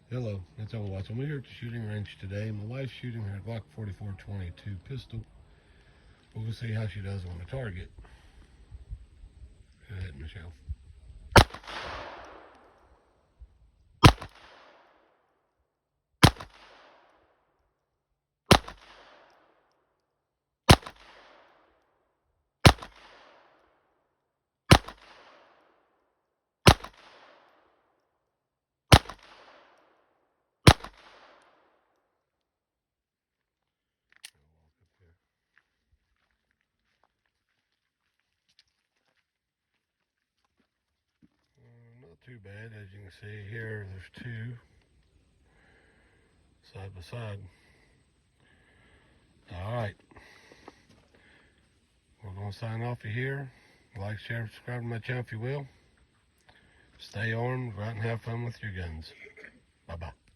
Hello, it's Owen Watson. We're here at the shooting range today. My wife's shooting her Glock 44-22 pistol. We'll see how she does on the target. Go ahead, Michelle. Not too bad. As you can see here, there's two side by side. All right. We're going to sign off of here. Like, share, and subscribe to my channel if you will. Stay armed, go out and have fun with your guns. Bye-bye.